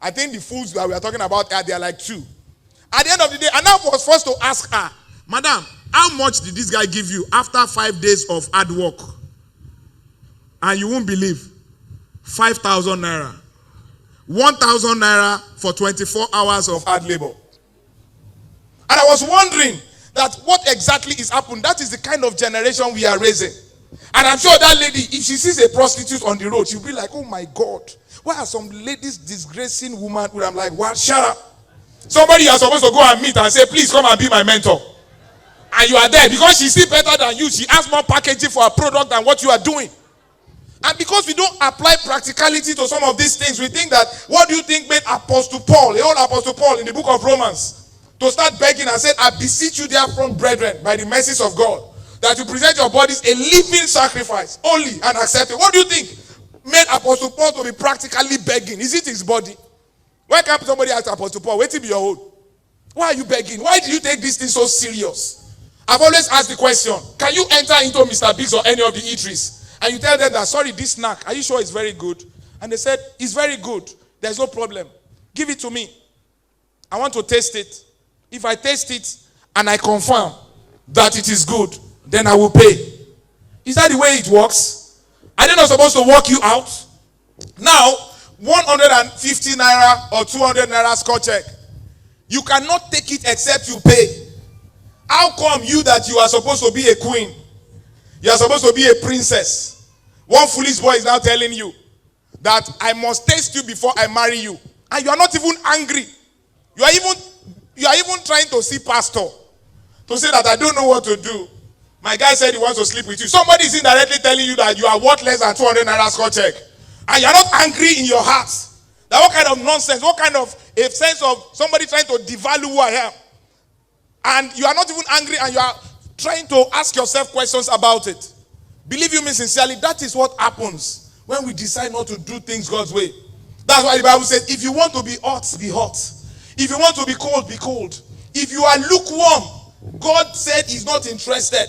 I think the fools that we are talking about, they are like 2. At the end of the day, and I was forced to ask her, Madam, how much did this guy give you after 5 days of hard work? And you won't believe, 5,000 naira. 1,000 naira for 24 hours of hard labor. And I was wondering that what exactly is happening. That is the kind of generation we are raising. And I'm sure that lady, if she sees a prostitute on the road, she'll be like, oh my God, why are some ladies disgracing women? Where I'm like, what? Shut up. Somebody you are supposed to go and meet and say, please come and be my mentor. And you are there because she's still better than you. She has more packaging for a product than what you are doing. And because we don't apply practicality to some of these things, we think that, what do you think made Apostle Paul, the old Apostle Paul in the book of Romans, to start begging and said, I beseech you therefore, brethren, by the mercies of God, that you present your bodies a living sacrifice, holy and acceptable. What do you think made Apostle Paul to be practically begging? Is it his body? Why can't somebody ask Apostle Paul, wait till be your own? Why are you begging? Why do you take this thing so serious? I've always asked the question, can you enter into Mr. Biggs or any of the eateries and you tell them that, sorry, this snack, are you sure it's very good? And they said, it's very good. There's no problem. Give it to me. I want to taste it. If I taste it and I confirm that it is good, then I will pay. Is that the way it works? Are they not supposed to walk you out? Now, 150 naira or 200 naira score check. You cannot take it except you pay. How come you that you are supposed to be a queen, you are supposed to be a princess, one foolish boy is now telling you that I must taste you before I marry you, and you are not even angry. You are even trying to see pastor to say that I don't know what to do. My guy said he wants to sleep with you. Somebody is indirectly telling you that you are worth less than 200 naira score check, and you are not angry in your heart. That what kind of nonsense? What kind of a sense of somebody trying to devalue who I am? And you are not even angry, and you are trying to ask yourself questions about it. Believe you me sincerely, that is what happens when we decide not to do things God's way. That's why the Bible says, if you want to be hot, be hot. If you want to be cold, be cold. If you are lukewarm, God said he's not interested.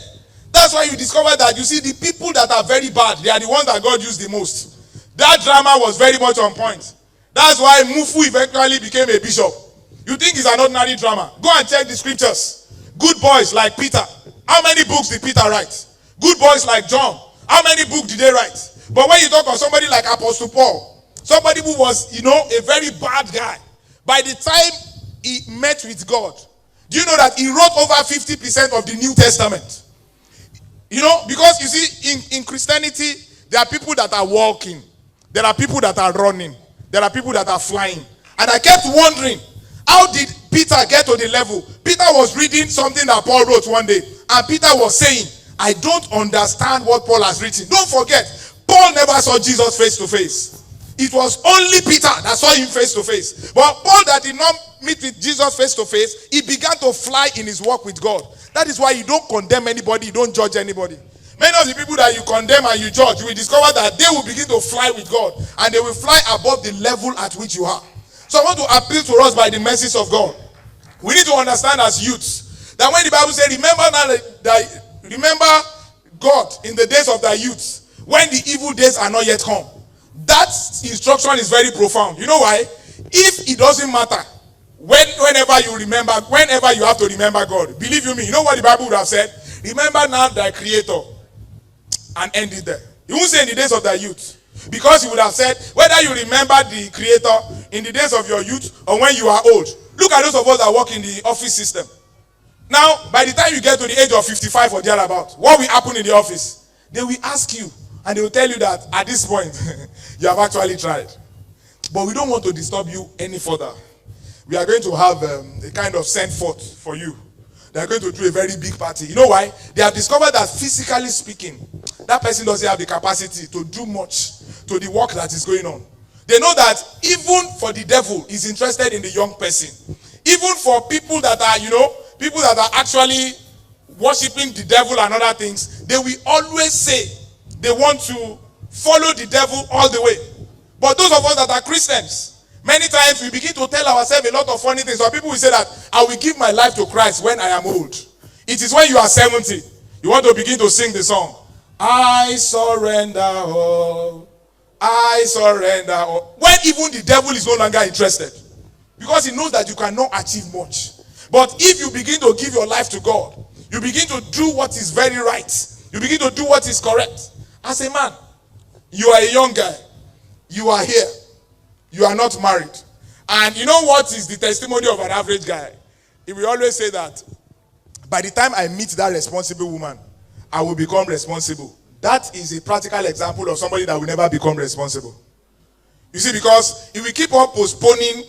That's why you discover that, you see, the people that are very bad, they are the ones that God used the most. That drama was very much on point. That's why Mufu eventually became a bishop. You think it's an ordinary drama? Go and check the scriptures. Good boys like Peter. How many books did Peter write? Good boys like John. How many books did they write? But when you talk of somebody like Apostle Paul, somebody who was, a very bad guy, by the time he met with God, do you know that he wrote over 50% of the New Testament? Because you see, in Christianity, there are people that are walking. There are people that are running. There are people that are flying. And I kept wondering, how did Peter get to the level? Peter was reading something that Paul wrote one day. And Peter was saying, I don't understand what Paul has written. Don't forget, Paul never saw Jesus face to face. It was only Peter that saw him face to face. But Paul that did not meet with Jesus face to face, he began to fly in his walk with God. That is why you don't condemn anybody, you don't judge anybody. Many of the people that you condemn and you judge, you will discover that they will begin to fly with God. And they will fly above the level at which you are. So I want to appeal to us by the mercies of God. We need to understand as youths that when the Bible says, remember God in the days of thy youth, when the evil days are not yet come. That instruction is very profound. You know why? If it doesn't matter, whenever you have to remember God, believe you me, you know what the Bible would have said? Remember now thy Creator, and end it there. He won't say in the days of thy youth. Because he would have said, whether you remember the Creator in the days of your youth or when you are old. Look at those of us that work in the office system. Now, by the time you get to the age of 55 or thereabout, what will happen in the office? They will ask you, and they will tell you that at this point, you have actually tried. But we don't want to disturb you any further. We are going to have a kind of send forth for you. They are going to do a very big party. You know why? They have discovered that physically speaking, that person doesn't have the capacity to do much to the work that is going on. They know that even for the devil is interested in the young person. Even for people that are, people that are actually worshiping the devil and other things, they will always say they want to follow the devil all the way. But those of us that are Christians, many times we begin to tell ourselves a lot of funny things. Some people will say that I will give my life to Christ when I am old. It is when you are 70. You want to begin to sing the song. I surrender all I surrender all. When even the devil is no longer interested. Because he knows that you cannot achieve much. But if you begin to give your life to God, you begin to do what is very right. You begin to do what is correct. As a man, you are a young guy. You are here. You are not married. And you know what is the testimony of an average guy? He will always say that, by the time I meet that responsible woman, I will become responsible. That is a practical example of somebody that will never become responsible. You see, because if we keep on postponing,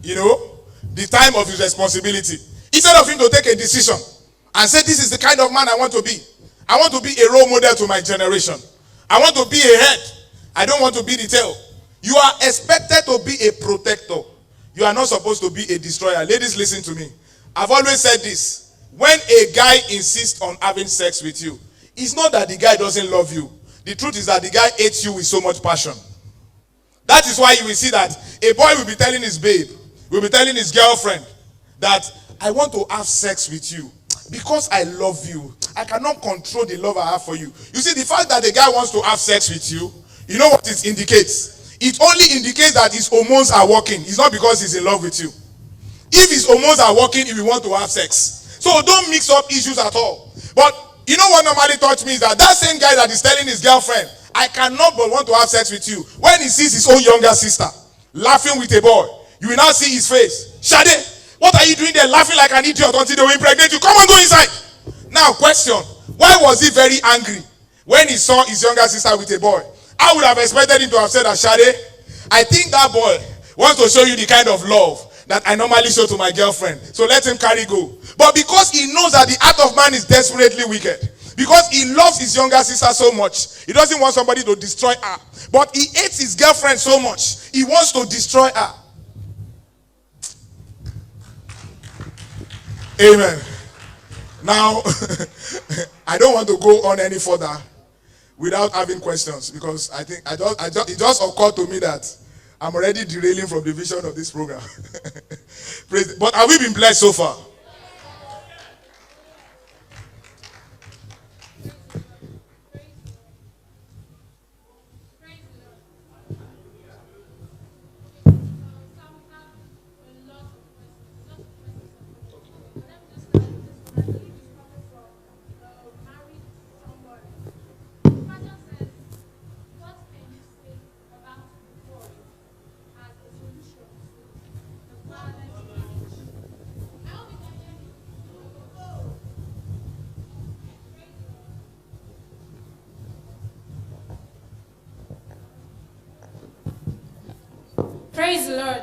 the time of his responsibility, instead of him to take a decision and say, this is the kind of man I want to be. I want to be a role model to my generation. I want to be a head. I don't want to be the tail. You are expected to be a protector. You are not supposed to be a destroyer. Ladies, listen to me. I've always said this. When a guy insists on having sex with you, it's not that the guy doesn't love you. The truth is that the guy hates you with so much passion. That is why you will see that a boy will be telling his babe, will be telling his girlfriend that I want to have sex with you because I love you. I cannot control the love I have for you. You see, the fact that the guy wants to have sex with you, you know what it indicates? It only indicates that his hormones are working. It's not because he's in love with you. If his hormones are working, he will want to have sex. So don't mix up issues at all. But you know what normally touched me is that same guy that is telling his girlfriend, I cannot but want to have sex with you, when he sees his own younger sister laughing with a boy, you will now see his face. Shade, what are you doing there laughing like an idiot until they will impregnate you? Come on, go inside. Now, question. Why was he very angry when he saw his younger sister with a boy? I would have expected him to have said that, Shade, I think that boy wants to show you the kind of love that I normally show to my girlfriend. So let him carry go. But because he knows that the heart of man is desperately wicked, because he loves his younger sister so much, he doesn't want somebody to destroy her. But he hates his girlfriend so much, he wants to destroy her. Amen. Now, I don't want to go on any further without having questions, because I think it just occurred to me that I'm already derailing from the vision of this program. But have we been blessed so far? Praise the Lord.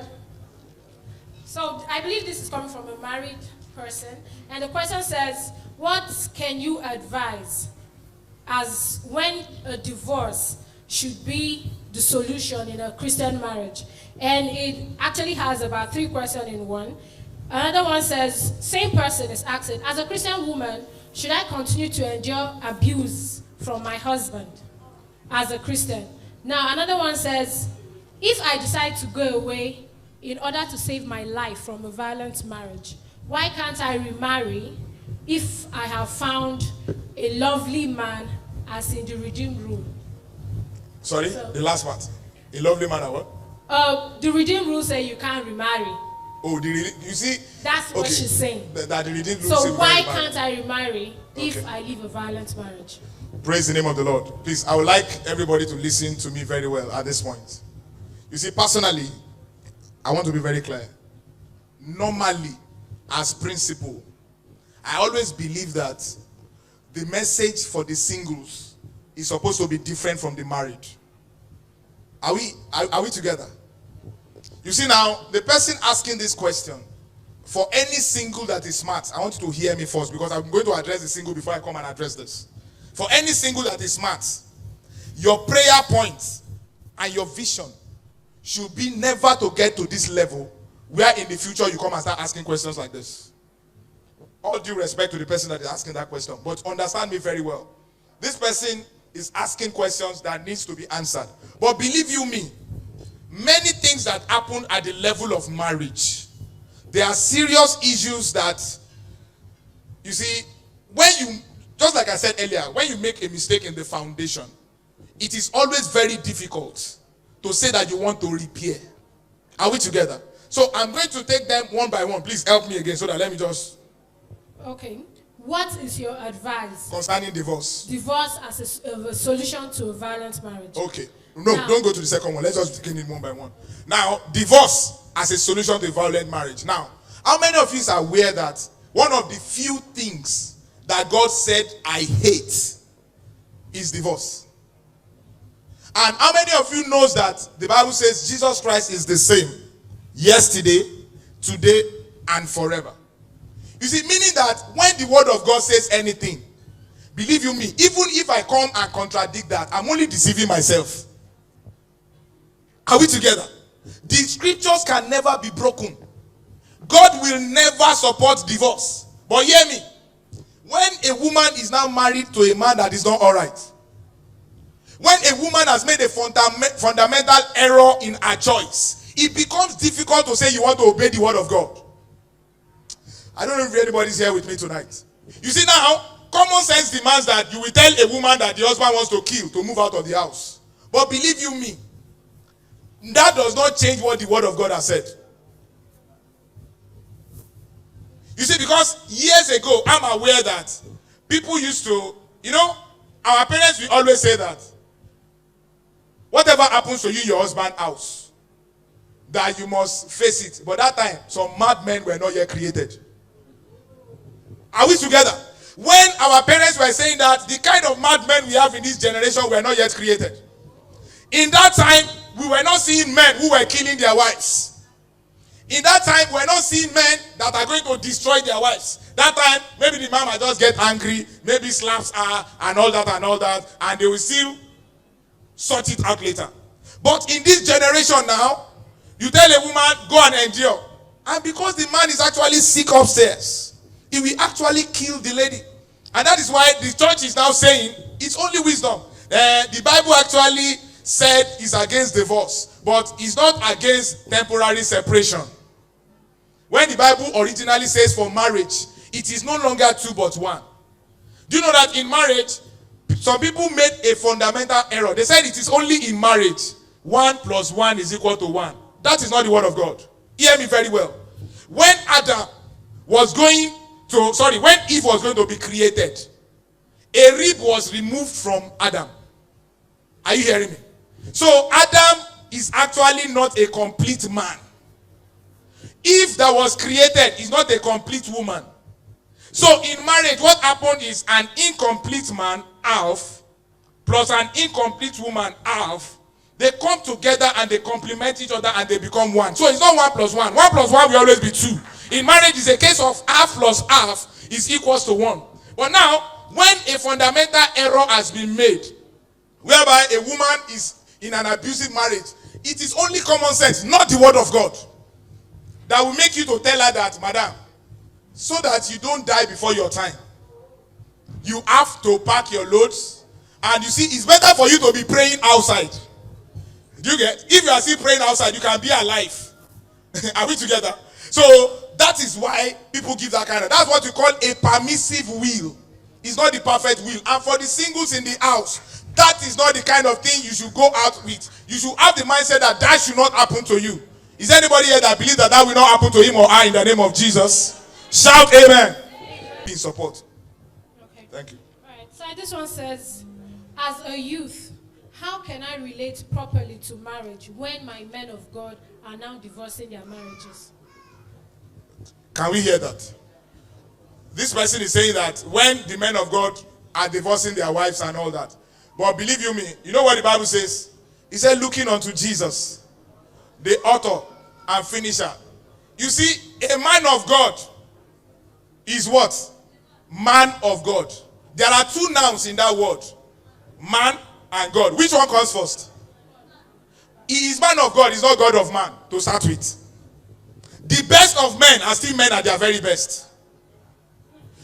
So I believe this is coming from a married person. And the question says, what can you advise as when a divorce should be the solution in a Christian marriage? And it actually has about 3 questions in one. Another one says, same person is asking, as a Christian woman, should I continue to endure abuse from my husband as a Christian? Now, another one says, if I decide to go away in order to save my life from a violent marriage, why can't I remarry if I have found a lovely man as in the redeemed rule? Sorry, the last part. A lovely man, what? The redeemed rule says you can't remarry. Oh, you see? That's what she's saying. That the redeemed rule so why can't I remarry if I live a violent marriage? Praise the name of the Lord. Please, I would like everybody to listen to me very well at this point. You see, personally, I want to be very clear. Normally, as principle, I always believe that the message for the singles is supposed to be different from the married. Are we together? You see now, the person asking this question, for any single that is smart, I want you to hear me first, because I'm going to address the single before I come and address this. For any single that is smart, your prayer point and your vision should be never to get to this level where in the future you come and start asking questions like this. All due respect to the person that is asking that question, but understand me very well. This person is asking questions that needs to be answered. But believe you me, many things that happen at the level of marriage, there are serious issues that, you see, when you, just like I said earlier, when you make a mistake in the foundation, it is always very difficult to say that you want to repair. Are we together? So I'm going to take them one by one. Please help me again so that let me just... Okay. What is your advice concerning divorce? Divorce as a solution to a violent marriage. Okay. No, don't go to the second one. Let's just begin it one by one. Now, divorce as a solution to a violent marriage. Now, how many of you are aware that one of the few things that God said I hate is divorce? And how many of you knows that the Bible says Jesus Christ is the same yesterday, today, and forever? You see, meaning that when the word of God says anything, believe you me, even if I come and contradict that, I'm only deceiving myself. Are we together? The scriptures can never be broken. God will never support divorce. But hear me, when a woman is now married to a man that is not all right, when a woman has made a fundamental error in her choice, it becomes difficult to say you want to obey the word of God. I don't know if anybody's here with me tonight. You see now, common sense demands that you will tell a woman that the husband wants to kill to move out of the house. But believe you me, that does not change what the word of God has said. You see, because years ago, I'm aware that people used to, our parents will always say that whatever happens to you in your husband's house, that you must face it. But that time, some madmen were not yet created. Are we together? When our parents were saying that, the kind of madmen we have in this generation were not yet created. In that time, we were not seeing men who were killing their wives. In that time, we were not seeing men that are going to destroy their wives. That time, maybe the man might just get angry, maybe slaps her, and all that, and they will still sort it out later. But in this generation now, you tell a woman, go and endure. And because the man is actually sick upstairs, he will actually kill the lady. And that is why the church is now saying, it's only wisdom. The Bible actually said it's against divorce, but it's not against temporary separation. When the Bible originally says for marriage, it is no longer two but one. Do you know that in marriage, some people made a fundamental error. They said it is only in marriage 1 + 1 = 1. That is not the word of God. Hear me very well. When Eve was going to be created, a rib was removed from Adam. Are you hearing me? So Adam is actually not a complete man. Eve that was created is not a complete woman. So in marriage, what happened is an incomplete man, half, plus an incomplete woman, half. They come together and they complement each other and they become one. So it's not 1 + 1. 1 + 1 will always be 2. In marriage, it's a case of half plus half is equals to 1. But now, when a fundamental error has been made, whereby a woman is in an abusive marriage, it is only common sense, not the word of God, that will make you to tell her that, madam, so that you don't die before your time, you have to pack your loads. And you see, it's better for you to be praying outside. Do you get? If you are still praying outside, you can be alive. Are we together? So that is why people give that kind of, that's what we call a permissive will. It's not the perfect will. And for the singles in the house, that is not the kind of thing you should go out with. You should have the mindset that that should not happen to you. Is there anybody here that believes that that will not happen to him or her in the name of Jesus? Shout amen. In support. Okay. Thank you. All right. So this one says, as a youth, how can I relate properly to marriage when my men of God are now divorcing their marriages? Can we hear that? This person is saying that when the men of God are divorcing their wives and all that. But believe you me, you know what the Bible says? It said, looking unto Jesus, the author and finisher. You see, a man of God is what? Man of God. There are two nouns in that word. Man and God. Which one comes first? He is man of God. He's not God of man, to start with. The best of men are still men at their very best.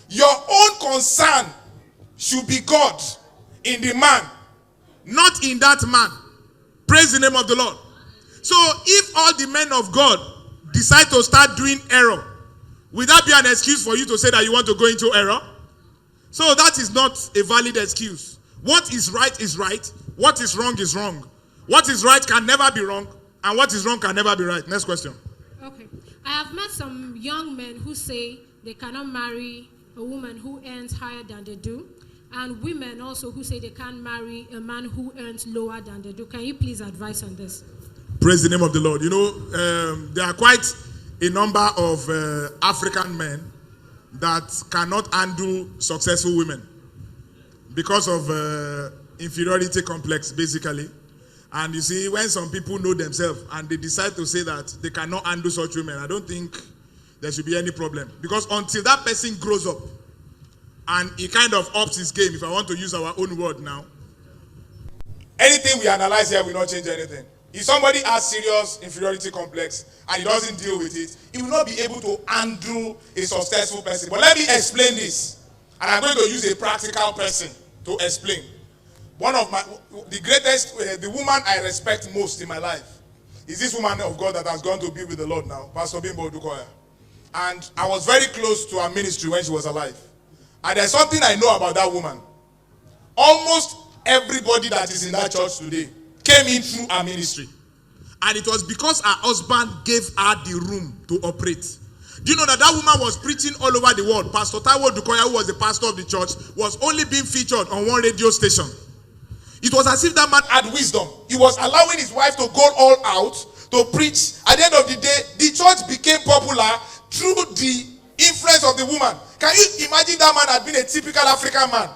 Your own concern should be God in the man, not in that man. Praise the name of the Lord. So if all the men of God decide to start doing error, will that be an excuse for you to say that you want to go into error? So that is not a valid excuse. What is right is right. What is wrong is wrong. What is right can never be wrong, and what is wrong can never be right. Next question. Okay. I have met some young men who say they cannot marry a woman who earns higher than they do, and women also who say they can't marry a man who earns lower than they do. Can you please advise on this? Praise the name of the Lord. You know, there are quite a number of African men that cannot handle successful women because of inferiority complex, basically. And you see, when some people know themselves and they decide to say that they cannot handle such women, I don't think there should be any problem. Because until that person grows up and he kind of ups his game, if I want to use our own word now, anything we analyze here will not change anything. If somebody has serious inferiority complex and he doesn't deal with it, he will not be able to handle a successful person. But let me explain this. And I'm going to use a practical person to explain. One of the greatest, the woman I respect most in my life is this woman of God that has gone to be with the Lord now, Pastor Bimbo Odukoya. And I was very close to her ministry when she was alive. And there's something I know about that woman. Almost everybody that is in that church today came in through her ministry. And it was because her husband gave her the room to operate. Do you know that woman was preaching all over the world? Pastor Taiwo Odukoya, who was the pastor of the church, was only being featured on one radio station. It was as if that man had wisdom. He was allowing his wife to go all out to preach. At the end of the day, the church became popular through the influence of the woman. Can you imagine that man had been a typical African man?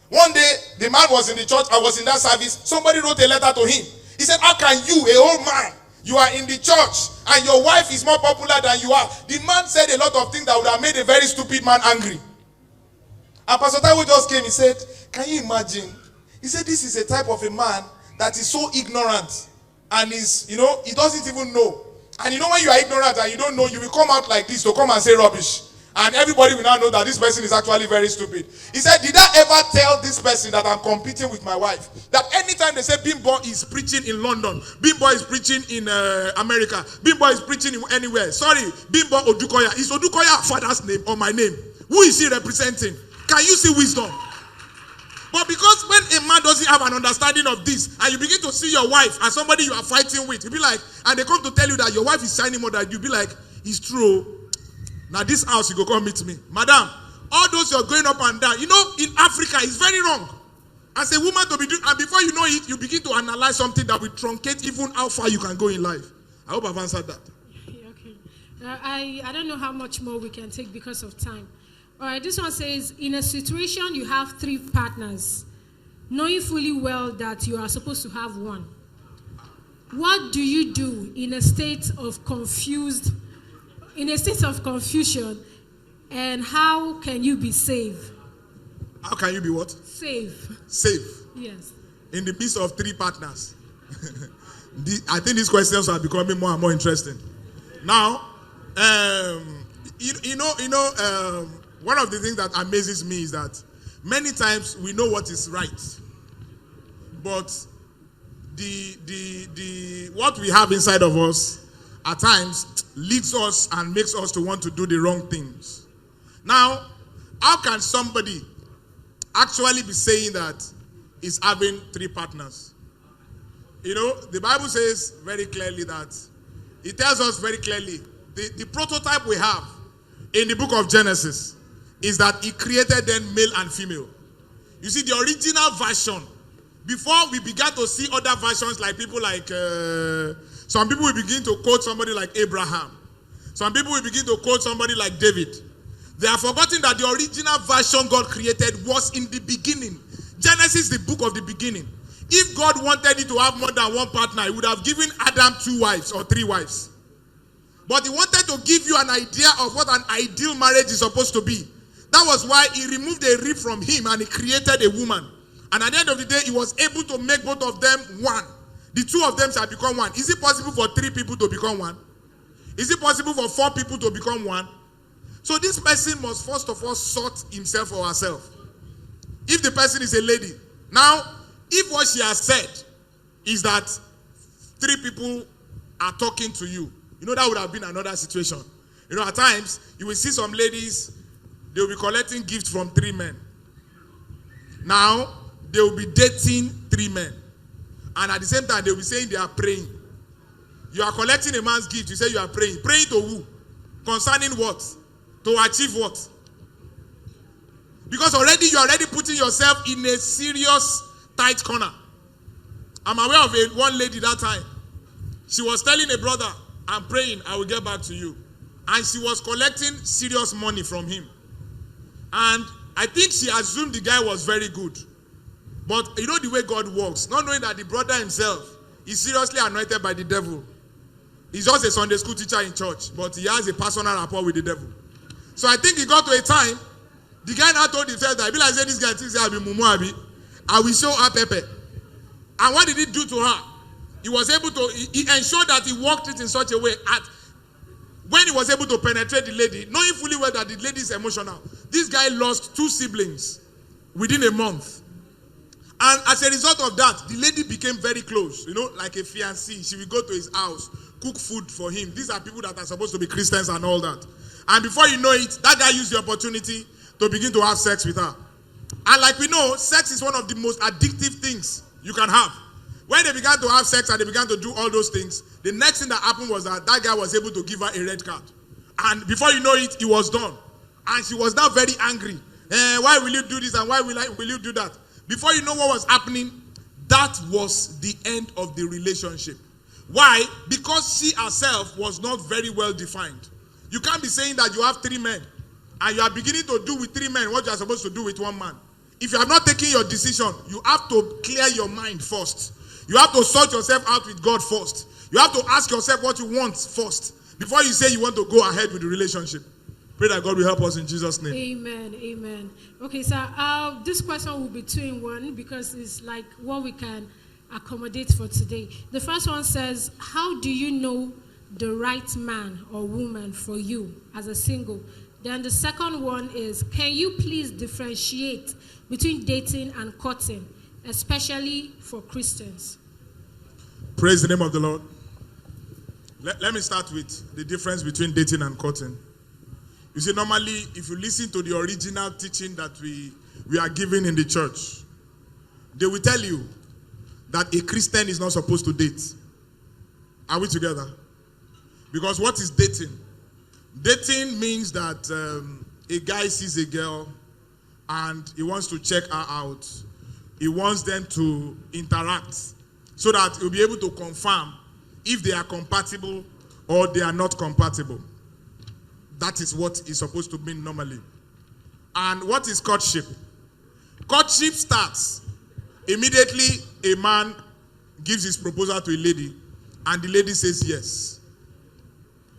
One day, the man was in the church, I was in that service, somebody wrote a letter to him. He said, how can you, a old man, you are in the church and your wife is more popular than you are? The man said a lot of things that would have made a very stupid man angry. And Pastor Taiwo just came, he said, can you imagine? He said, this is a type of a man that is so ignorant and is, he doesn't even know. And when you are ignorant and you don't know, you will come out like this to come and say rubbish. And everybody will now know that this person is actually very stupid. He said, did I ever tell this person that I'm competing with my wife? That anytime they say Bimbo is preaching in London, Bimbo is preaching in America, Bimbo is preaching anywhere. Sorry, Bimbo Odukoya. Is Odukoya father's name or my name? Who is he representing? Can you see wisdom? But because when a man doesn't have an understanding of this, and you begin to see your wife as somebody you are fighting with, you'll be like, and they come to tell you that your wife is shining more than you, be like, it's true. Now this house, you go come meet me. Madam, all those you're going up and down, in Africa, it's very wrong. As a woman to be doing, and before you know it, you begin to analyze something that will truncate even how far you can go in life. I hope I've answered that. Okay. I don't know how much more we can take because of time. All right, this one says, in a situation you have 3 partners, knowing fully well that you are supposed to have one. What do you do in a state of confusion, and how can you be safe? How can you be what? Safe. Safe. Yes. In the midst of 3 partners. I think these questions are becoming more and more interesting. Now, one of the things that amazes me is that many times we know what is right, but the what we have inside of us at times leads us and makes us to want to do the wrong things. Now, how can somebody actually be saying that he's having 3 partners? The Bible says very clearly that, it tells us very clearly, the prototype we have in the book of Genesis is that he created them male and female. You see, the original version, before we began to see other versions like people like, some people will begin to quote somebody like Abraham. Some people will begin to quote somebody like David. They have forgotten that the original version God created was in the beginning. Genesis, the book of the beginning. If God wanted you to have more than one partner, he would have given Adam 2 wives or 3 wives. But he wanted to give you an idea of what an ideal marriage is supposed to be. That was why he removed a rib from him and he created a woman. And at the end of the day, he was able to make both of them one. The 2 of them shall become one. Is it possible for 3 people to become one? Is it possible for 4 people to become one? So this person must first of all sort himself or herself. If the person is a lady. Now, if what she has said is that 3 people are talking to you, that would have been another situation. At times, you will see some ladies, they will be collecting gifts from 3 men. Now, they will be dating 3 men. And at the same time, they'll be saying they are praying. You are collecting a man's gift. You say you are praying. Praying to who? Concerning what? To achieve what? Because already you are already putting yourself in a serious tight corner. I'm aware of one lady that time. She was telling a brother, I'm praying, I will get back to you. And she was collecting serious money from him. And I think she assumed the guy was very good. But you know the way God works, not knowing that the brother himself is seriously anointed by the devil. He's just a Sunday school teacher in church, but he has a personal rapport with the devil. So I think he got to a time, the guy now told himself that, I say this guy thinks I be mumu abi, I will show her Pepe. And what did he do to her? He was able to, he ensured that he worked it in such a way when he was able to penetrate the lady, knowing fully well that the lady is emotional. This guy lost 2 siblings within a month. And as a result of that, the lady became very close, like a fiancée. She will go to his house, cook food for him. These are people that are supposed to be Christians and all that. And before you know it, that guy used the opportunity to begin to have sex with her. And like we know, sex is one of the most addictive things you can have. When they began to have sex and they began to do all those things, the next thing that happened was that guy was able to give her a red card. And before you know it, he was done. And she was now very angry. Why will you do this and why will you do that? Before you know what was happening, that was the end of the relationship. Why? Because she herself was not very well defined. You can't be saying that you have 3 men and you are beginning to do with 3 men what you are supposed to do with 1 man. If you have not taken your decision, you have to clear your mind first. You have to sort yourself out with God first. You have to ask yourself what you want first before you say you want to go ahead with the relationship. Pray that God will help us in Jesus' name. Amen. Amen. Okay, so this question will be 2 in 1 because it's like what we can accommodate for today. The first one says, how do you know the right man or woman for you as a single? Then the second one is, can you please differentiate between dating and courting, especially for Christians? Praise the name of the Lord. Let me start with the difference between dating and courting. You see, normally, if you listen to the original teaching that we are giving in the church, they will tell you that a Christian is not supposed to date. Are we together? Because what is dating? Dating means that a guy sees a girl and he wants to check her out. He wants them to interact so that he'll be able to confirm if they are compatible or they are not compatible. That is what is supposed to mean normally. And what is courtship? Courtship starts immediately. A man gives his proposal to a lady and the lady says yes.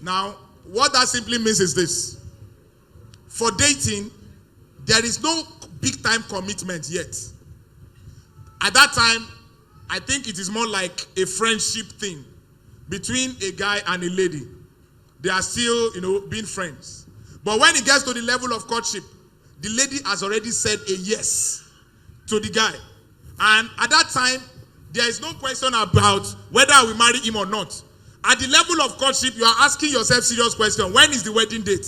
Now, what that simply means is this. For dating, there is no big time commitment yet. At that time, I think it is more like a friendship thing between a guy and a lady. They are still, being friends. But when it gets to the level of courtship, the lady has already said a yes to the guy. And at that time, there is no question about whether I will marry him or not. At the level of courtship, you are asking yourself serious question. When is the wedding date?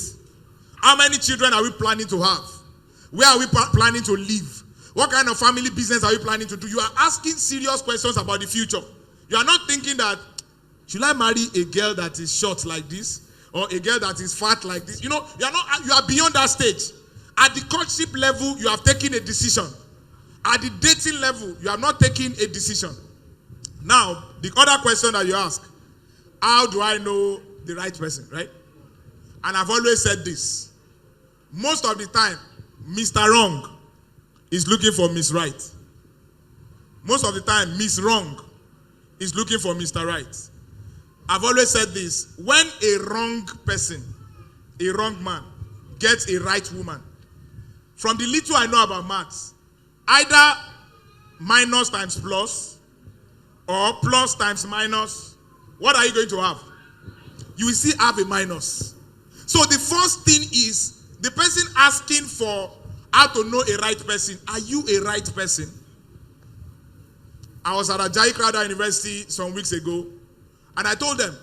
How many children are we planning to have? Where are we planning to live? What kind of family business are we planning to do? You are asking serious questions about the future. You are not thinking that, should I marry a girl that is short like this? Or a girl that is fat like this? You are beyond that stage. At the courtship level, you have taken a decision. At the dating level, you have not taken a decision. Now, the other question that you ask, how do I know the right person, right? And I've always said this. Most of the time, Mr. Wrong is looking for Miss Right. Most of the time, Miss Wrong is looking for Mr. Right. I've always said this. When a wrong person, a wrong man, gets a right woman, from the little I know about maths, either minus times plus or plus times minus, what are you going to have? You will still have a minus. So the first thing is the person asking for how to know a right person. Are you a right person? I was at Ajayi Crowther University some weeks ago, and I told them,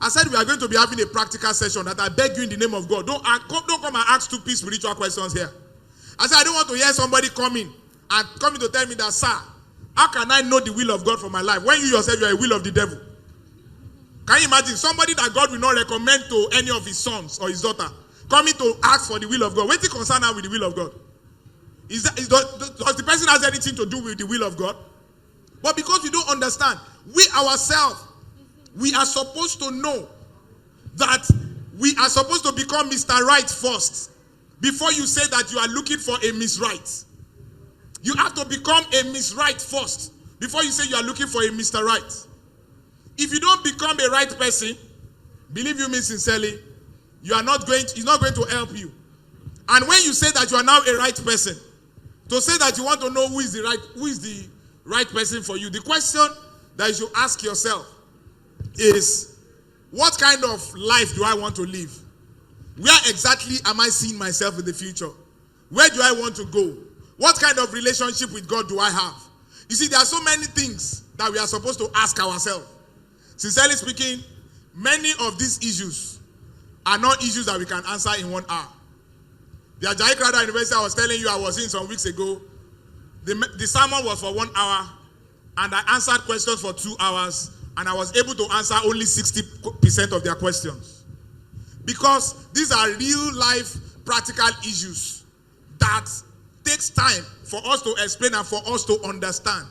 I said, we are going to be having a practical session that I beg you in the name of God. Don't come and ask stupid spiritual questions here. I said, I don't want to hear somebody coming to tell me that, sir, How can I know the will of God for my life when you yourself, you are a will of the devil? Can you imagine somebody that God will not recommend to any of his sons or his daughter coming to ask for the will of God? What is concerned with the will of God? Does the person has anything to do with the will of God? But because we don't understand, we ourselves, we are supposed to know that we are supposed to become Mr. Right first. Before you say that you are looking for a Miss Right. You have to become a Miss Right first. Before you say you are looking for a Mr. Right. If you don't become a right person, believe you me sincerely, it's not going to help you. And when you say that you are now a right person, to say that you want to know who is the right person for you, the question that you should ask yourself is, what kind of life do I want to live? Where exactly am I seeing myself in the future? Where do I want to go? What kind of relationship with God do I have? You see, there are so many things that we are supposed to ask ourselves. Sincerely speaking, many of these issues are not issues that we can answer in 1 hour. The Ajayi Crowther University I was telling you I was in some weeks ago, the sermon was for 1 hour, and I answered questions for 2 hours, and I was able to answer only 60% of their questions. Because these are real life practical issues that takes time for us to explain and for us to understand.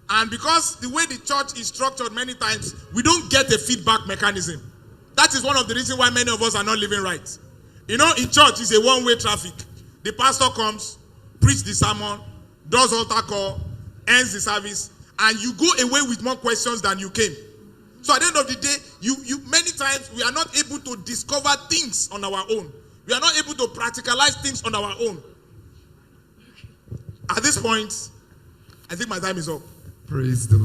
And because the way the church is structured many times, we don't get a feedback mechanism. That is one of the reasons why many of us are not living right. You know, in church, it's a one-way traffic. The pastor comes, preach the sermon, does altar call, ends the service, and you go away with more questions than you came. So at the end of the day, many times we are not able to discover things on our own. We are not able to practicalize things on our own. At this point, I think my time is up. Praise the Lord.